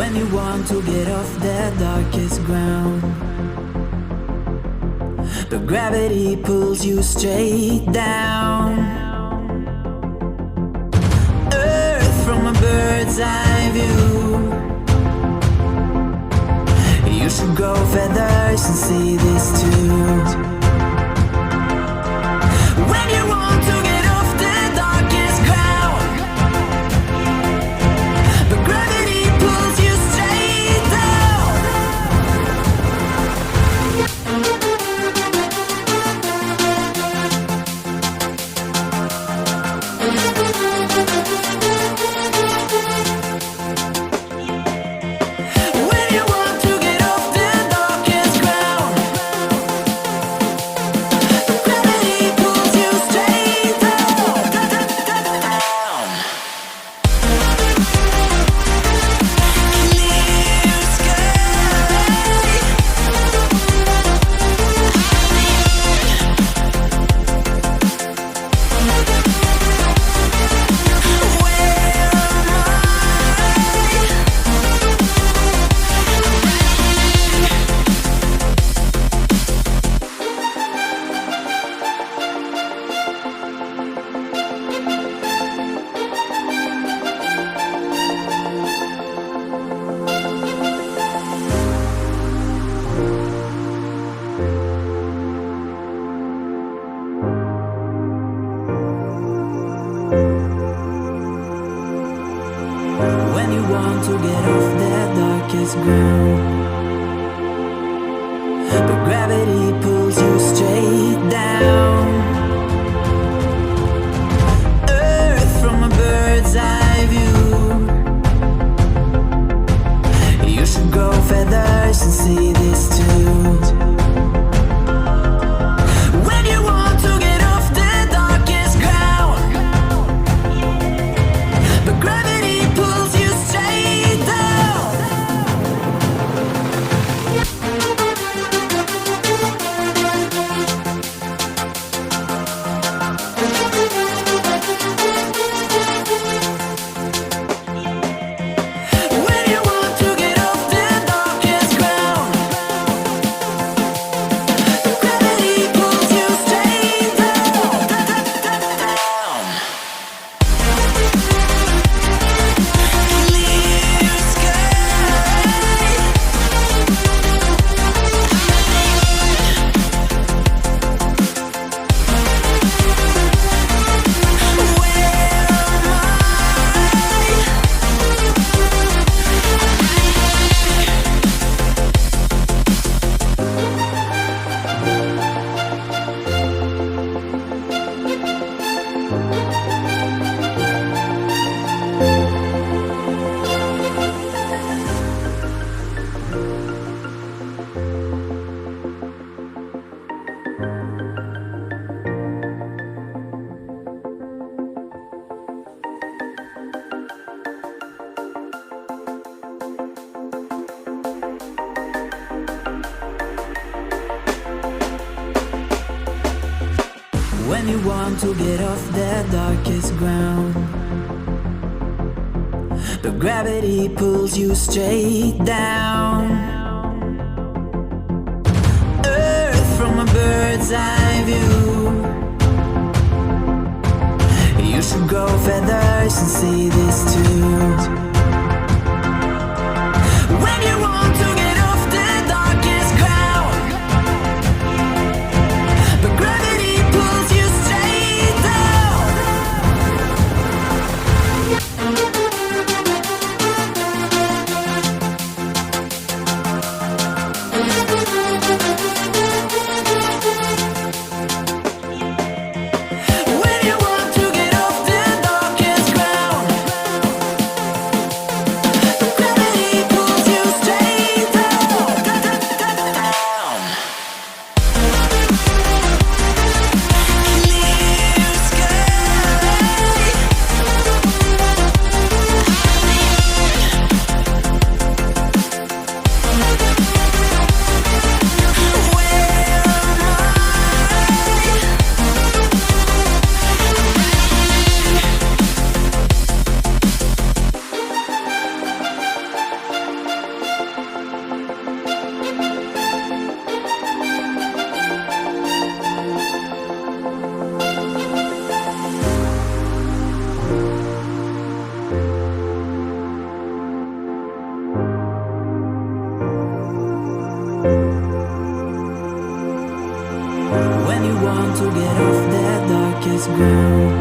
When you want to get off the darkest ground, but gravity pulls you straight down. Earth from a bird's eye view. You should grow feathers and see this too. When you want to get off the darkest ground, but gravity pulls you straight down. When you want to get off the darkest ground, but gravity pulls you straight down. Clear sky. When you want to get off the darkest ground, but gravity pulls you straight down. Earth from a bird's eye view. You should grow feathers and see this too. When you want to get off the darkest ground, but gravity pulls you straight down. When you want to get off the darkest ground, but gravity pulls you straight down. Clear sky. When you want to get off the darkest ground, but gravity pulls you straight down. Earth from a bird's eye view. You should grow feathers and see this too. When you want to get off the darkest ground, but gravity pulls you straight down. When you want to get off the darkest ground, want to get off that darkest ground,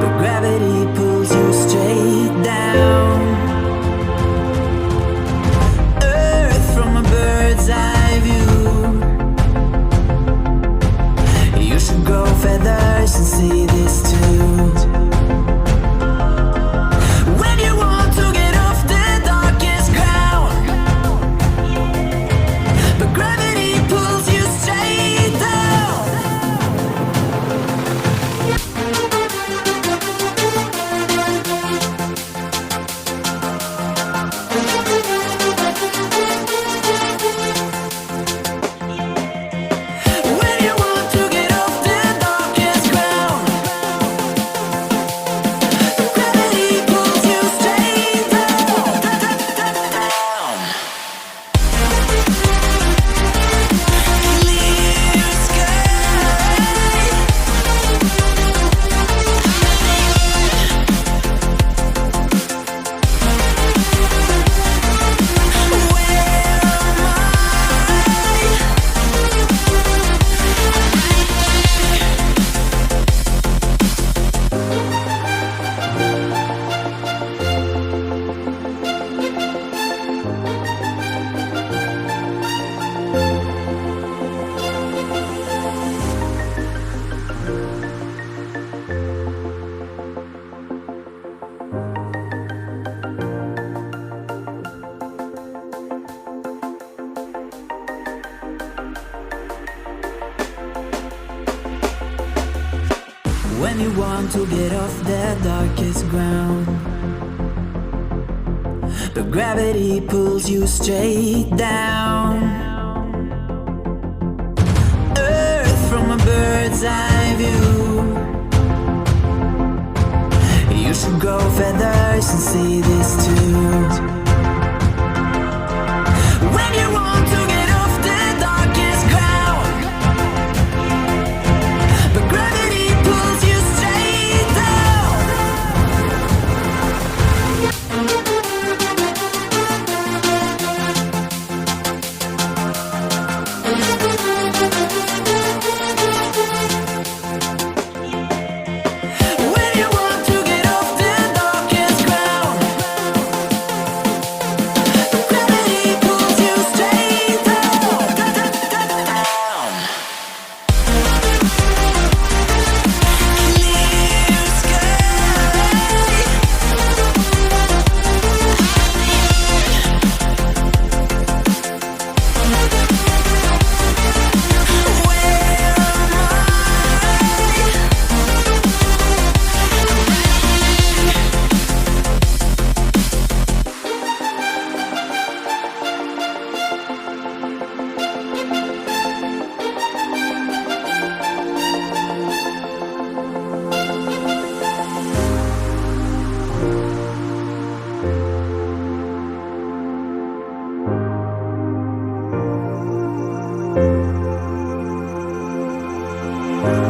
but gravity pulls you straight down. Earth from a bird's eye view. You should grow feathers and see this too. When you want to get off the darkest ground, but gravity pulls you straight down. When you want to get off the darkest ground, gravity pulls you straight down. Clear sky. When you want to get off that darkest ground, but gravity pulls you straight down. Earth from a bird's eye view. You should grow feathers and see this too. When you want to get off the darkest ground, but gravity pulls you straight down. When you want to get off the darkest ground, gravity pulls you straight down. Clear sky.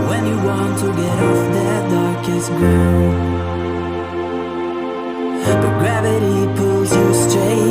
When you want to get off that darkest ground, but gravity pulls you straight